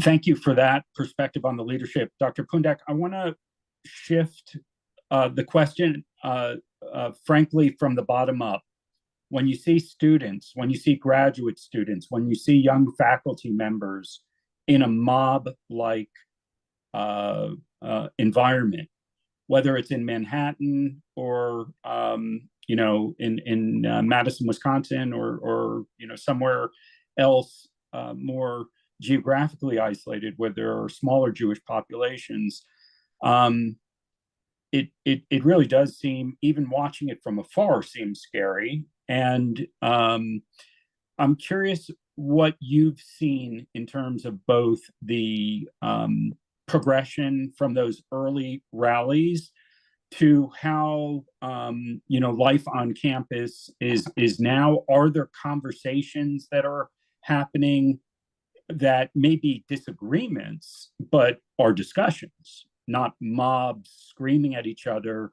Thank you for that perspective on the leadership. Dr. Pundak, I want to shift the question, frankly, from the bottom up. When you see students, when you see graduate students, when you see young faculty members in a mob-like environment, whether it's in Manhattan or in Madison, Wisconsin, or somewhere else more geographically isolated where there are smaller Jewish populations, it really does seem, even watching it from afar, seems scary. And I'm curious what you've seen in terms of both the progression from those early rallies to how life on campus is now. Are there conversations that are happening that may be disagreements, but are discussions, not mobs screaming at each other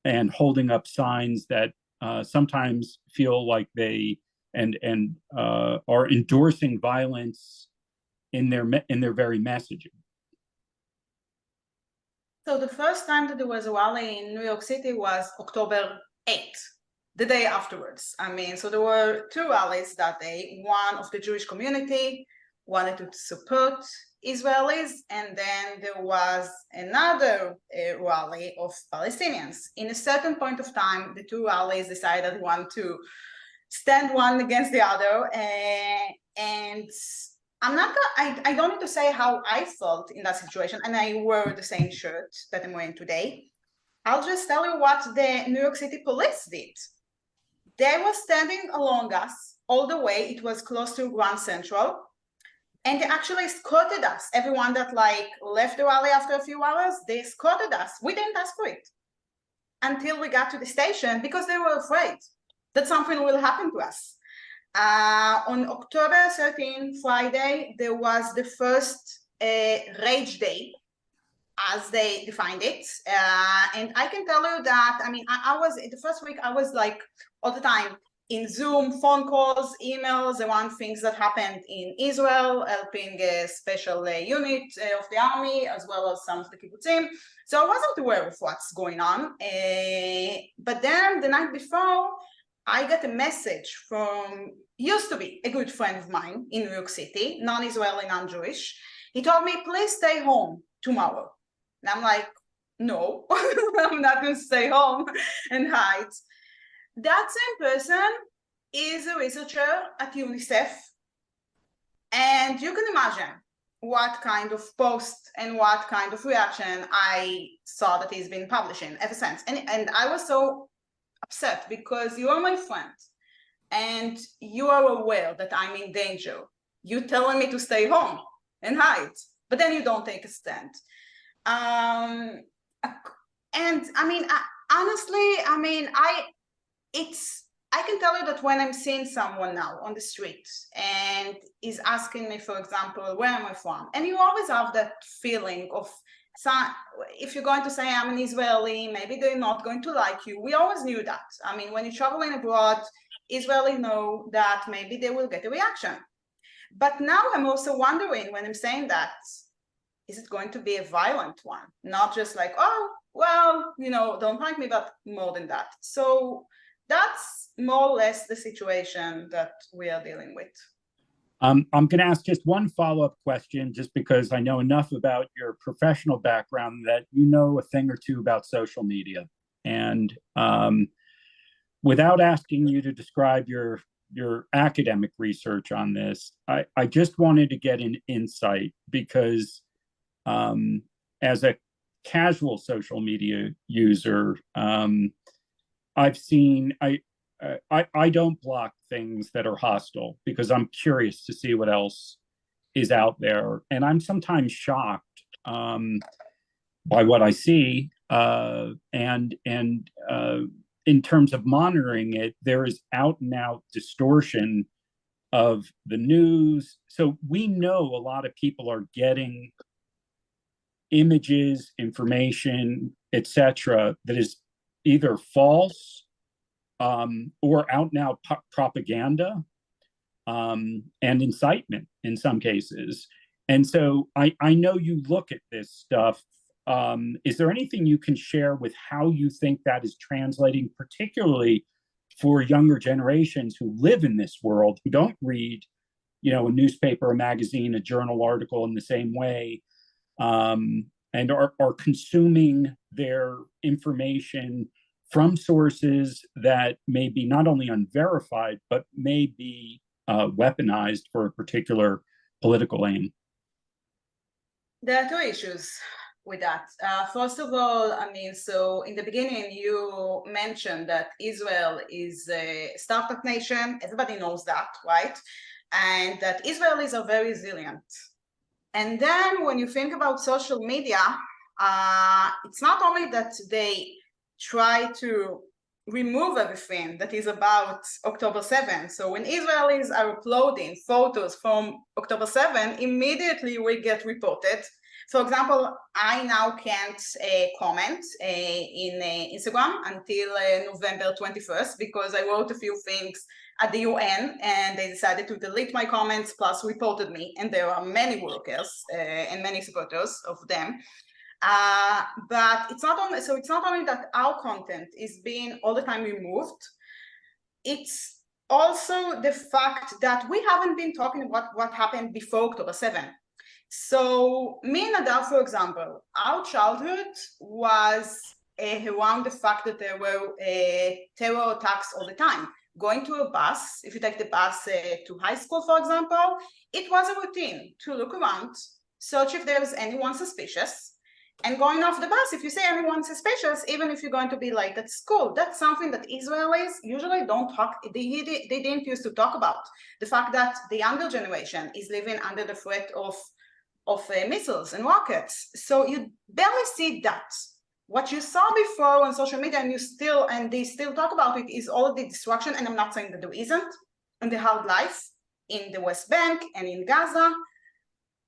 and holding up signs that sometimes feel like they are endorsing violence in their very messaging? So the first time that there was a rally in New York City was October 8th, the day afterwards. I mean, so there were two rallies that day. One of the Jewish community wanted to support Israelis, and then there was another rally of Palestinians. In a certain point of time, the two rallies decided one to stand one against the other, and I don't need to say how I felt in that situation, and I wore the same shirt that I'm wearing today. I'll just tell you what the New York City police did. They were standing along us all the way. It was close to Grand Central, and they actually escorted us. Everyone that left the rally after a few hours, they escorted us. We didn't ask for it until we got to the station because they were afraid that something will happen to us. On October 13, Friday, there was the first Rage Day, as they defined it. And I can tell you that, I mean, I was, the first week, I was all the time in Zoom, phone calls, emails around things that happened in Israel, helping a special unit of the army, as well as some of the kibbutzim. So I wasn't aware of what's going on. But then the night before, I got a message from, used to be a good friend of mine in New York City, non-Israeli, non-Jewish. He told me, please stay home tomorrow. And I'm like, no, I'm not going to stay home and hide. That same person is a researcher at UNICEF. And you can imagine what kind of post and what kind of reaction I saw that he's been publishing ever since. And I was so upset because you are my friend and you are aware that I'm in danger. You're telling me to stay home and hide, but then you don't take a stand. And I mean, honestly, I mean, I can tell you that when I'm seeing someone now on the street and is asking me, for example, where am I from? And you always have that feeling of, if you're going to say I'm an Israeli, maybe they're not going to like you. We always knew that. I mean, when you're traveling abroad, Israelis know that maybe they will get a reaction. But now I'm also wondering, when I'm saying that, is it going to be a violent one? Not just like, oh, well, you know, don't like me, but more than that. So that's more or less the situation that we are dealing with. I'm going to ask just one follow-up question, just because I know enough about your professional background that you know a thing or two about social media. And without asking you to describe your academic research on this, I just wanted to get an insight because as a casual social media user, I've seen, I don't block things that are hostile because I'm curious to see what else is out there. And I'm sometimes shocked by what I see. And in terms of monitoring it, there is out and out distortion of the news. So we know a lot of people are getting images, information, etc., that is either false or out and out propaganda and incitement in some cases. And so I know you look at this stuff. Is there anything you can share with how you think that is translating, particularly for younger generations who live in this world, who don't read, you know, a newspaper, a magazine, a journal article in the same way, and are consuming their information from sources that may be not only unverified, but may be weaponized for a particular political aim? There are two issues with that. First of all, I mean, so in the beginning, you mentioned that Israel is a startup nation. Everybody knows that, right? And that Israelis are very resilient. And then when you think about social media, it's not only that they try to remove everything that is about October 7th. So when Israelis are uploading photos from October 7th, immediately we get reported. For example, I now can't comment in Instagram until November 21st because I wrote a few things at the UN and they decided to delete my comments plus reported me. And there are many workers and many supporters of them. But it's not only that our content is being all the time removed, it's also the fact that we haven't been talking about what happened before October 7. So me and Nadav, for example, our childhood was around the fact that there were terror attacks all the time. Going to a bus, if you take the bus to high school, for example, it was a routine to look around, search if there was anyone suspicious, and going off the bus, if you see anyone suspicious, even if you're going to be late at school, that's something that Israelis usually don't talk, they didn't used to talk about. The fact that the younger generation is living under the threat of missiles and rockets. So you barely see that. What you saw before on social media and they still talk about it is all the destruction, and I'm not saying that there isn't, and the hard life in the West Bank and in Gaza.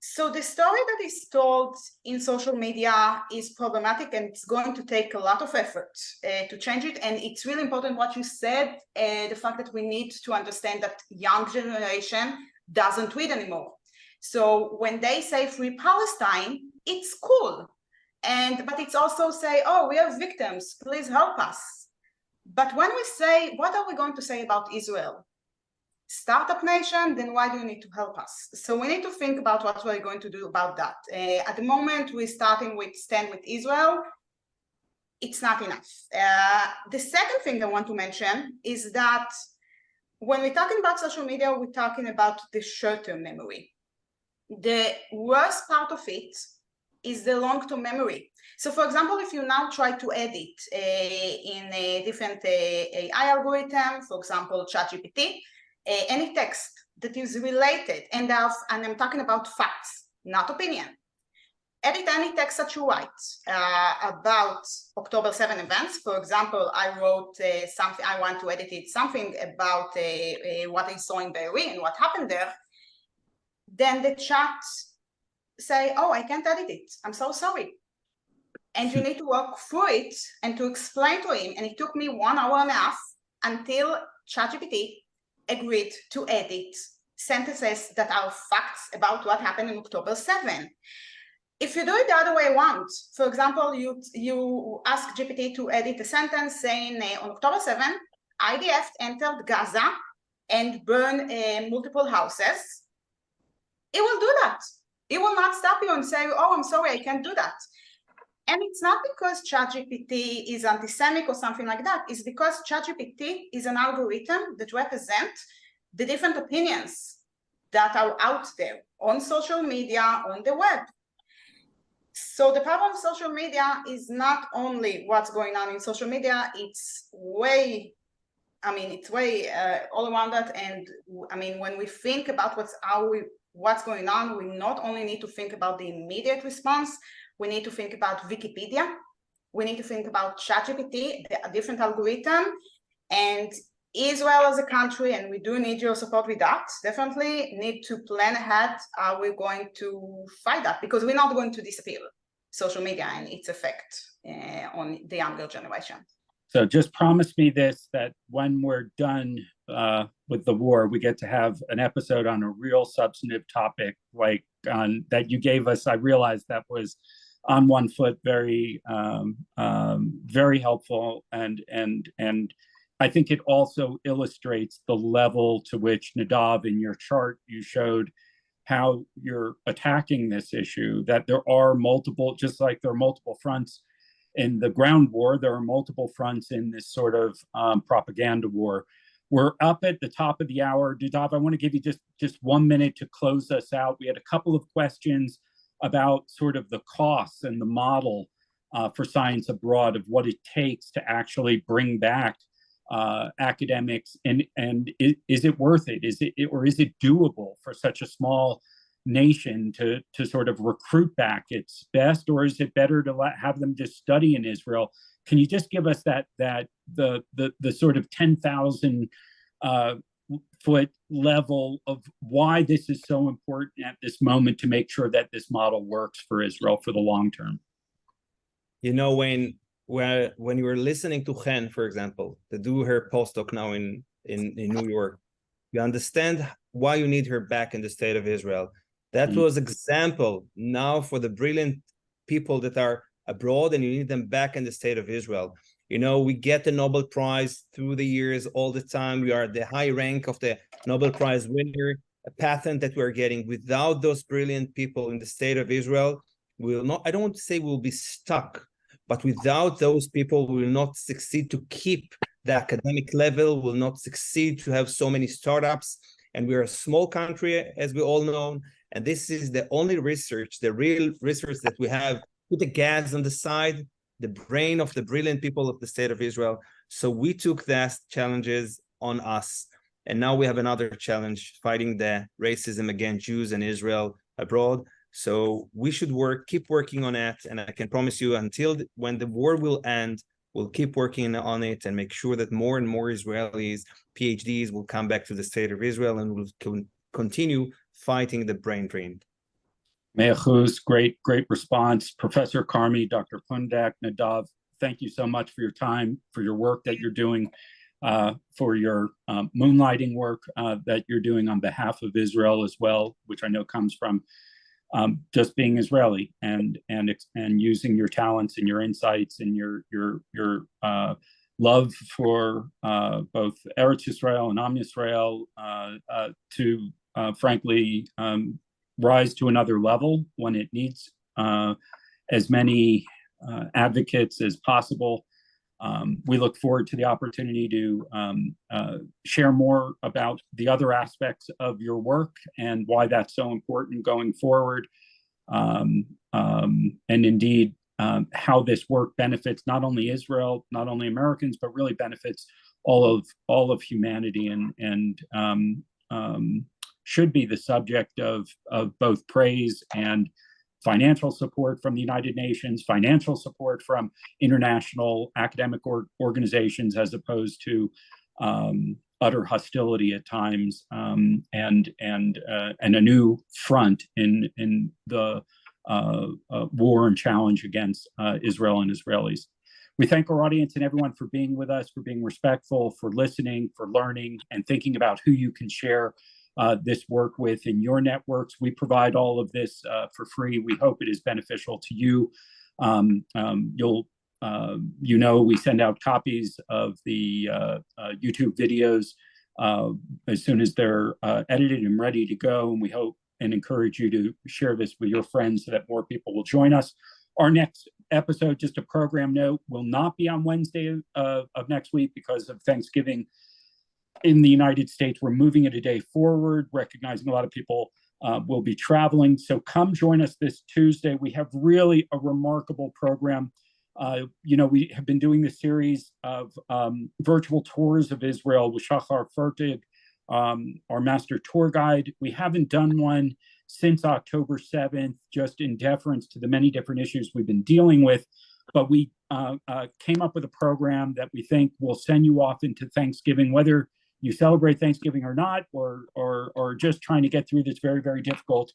So the story that is told in social media is problematic, and it's going to take a lot of effort to change it. And it's really important what you said, the fact that we need to understand that young generation doesn't read anymore. So when they say free Palestine, it's cool. But it's also say, oh, we are victims, please help us. But when we say, what are we going to say about Israel? Startup nation, then why do you need to help us? So we need to think about what we're going to do about that. At the moment, we're starting with Stand With Israel. It's not enough. The second thing I want to mention is that when we're talking about social media, we're talking about the short-term memory. The worst part of it is the long-term memory. So for example, if you now try to edit in a different AI algorithm, for example, ChatGPT, any text that is related, and I'm talking about facts, not opinion. Edit any text that you write about October 7 events. For example, I wrote something, I want to edit it, something about what I saw in Beirut and what happened there. Then the chat say, oh, I can't edit it. I'm so sorry. And you need to work through it and to explain to him. And it took me 1 hour and a half until ChatGPT agreed to edit sentences that are facts about what happened in October 7. If you do it the other way around, for example, you ask GPT to edit a sentence saying on October 7, IDF entered Gaza and burned multiple houses, it will do that. It will not stop you and say, oh, I'm sorry, I can't do that. And it's not because ChatGPT is anti-Semitic or something like that. It's because ChatGPT is an algorithm that represents the different opinions that are out there on social media, on the web. So the problem of social media is not only what's going on in social media, it's way all around that. And I mean, when we think about what's going on, we not only need to think about the immediate response, we need to think about Wikipedia, we need to think about ChatGPT, the different algorithm, and Israel as a country, and we do need your support with that, definitely need to plan ahead how we're going to fight that, because we're not going to disappear social media and its effect on the younger generation. So just promise me this, that when we're done with the war, we get to have an episode on a real substantive topic like that you gave us. I realized that was on one foot very helpful, and I think it also illustrates the level to which, Nadav, in your chart you showed how you're attacking this issue, that there are multiple, just like there are multiple fronts in the ground war, there are multiple fronts in this sort of propaganda war. We're up at the top of the hour. Nadav, I want to give you just 1 minute to close us out. We had a couple of questions about sort of the costs and the model for science abroad, of what it takes to actually bring back academics, and is it worth it? Is it doable for such a small nation to sort of recruit back its best, or is it better to have them just study in Israel? Can you just give us the sort of 10,000 foot level of why this is so important at this moment to make sure that this model works for Israel for the long term? You know, when you were listening to Chen, for example, to do her postdoc now in New York, you understand why you need her back in the state of Israel. That was example now for the brilliant people that are abroad, and you need them back in the state of Israel. You know, we get the Nobel Prize through the years all the time. We are the high rank of the Nobel Prize winner, a patent that we're getting. Without those brilliant people in the state of Israel, we will not, I don't want to say we'll be stuck, but without those people, we will not succeed to keep the academic level, will not succeed to have so many startups. And we're a small country, as we all know, and this is the only research, the real research that we have. Put the gas on the side, the brain of the brilliant people of the state of Israel. So we took those challenges on us. And now we have another challenge, fighting the racism against Jews and Israel abroad. So we should keep working on it. And I can promise you, until when the war will end, we'll keep working on it and make sure that more and more Israelis, PhDs, will come back to the state of Israel, and will continue fighting the brain drain. Mea Chuz, great response. Professor Karmi, Dr. Pundak, Nadav, thank you so much for your time, for your work that you're doing, for your moonlighting work that you're doing on behalf of Israel as well, which I know comes from just being Israeli and using your talents and your insights and your love for both Eretz Yisrael and Am Yisrael to frankly rise to another level when it needs as many advocates as possible. We look forward to the opportunity to share more about the other aspects of your work and why that's so important going forward. And indeed, how this work benefits not only Israel, not only Americans, but really benefits all of humanity, and should be the subject of both praise and financial support from the United Nations, financial support from international academic organizations, as opposed to utter hostility at times, and a new front in the war and challenge against Israel and Israelis. We thank our audience and everyone for being with us, for being respectful, for listening, for learning, and thinking about who you can share this work with in your networks. We provide all of this for free. We hope it is beneficial to you. We send out copies of the YouTube videos as soon as they're edited and ready to go. And we hope and encourage you to share this with your friends so that more people will join us. Our next episode, just a program note, will not be on Wednesday of next week because of Thanksgiving in the United States. We're moving it a day forward, recognizing a lot of people will be traveling. So come join us this Tuesday. We have really a remarkable program. We have been doing this series of virtual tours of Israel with Shachar Fertig, our master tour guide. We haven't done one since October 7th, just in deference to the many different issues we've been dealing with. But we came up with a program that we think will send you off into Thanksgiving, whether you celebrate Thanksgiving or not, or just trying to get through this very, very difficult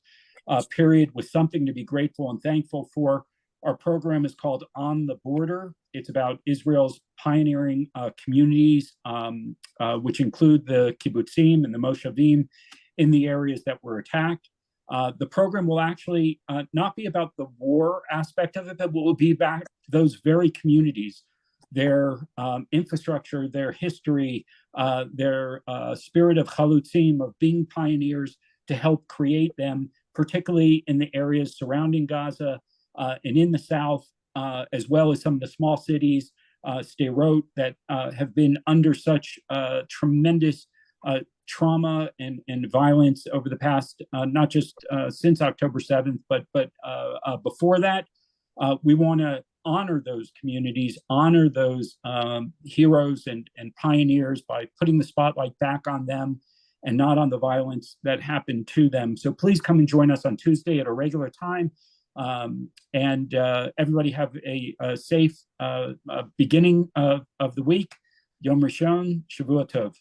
period with something to be grateful and thankful for. Our program is called On the Border. It's about Israel's pioneering communities, which include the kibbutzim and the moshavim in the areas that were attacked. The program will actually not be about the war aspect of it, but will be about those very communities, their infrastructure, their history, their spirit of chalutzim, of being pioneers to help create them, particularly in the areas surrounding Gaza and in the south, as well as some of the small cities, Sderot, that have been under such tremendous trauma and violence over the past, not just since October 7th, but before that. We want to honor those communities, honor those heroes and pioneers by putting the spotlight back on them and not on the violence that happened to them. So please come and join us on Tuesday at a regular time. And everybody have a safe beginning of the week. Yom Rishon, Shavua Tov.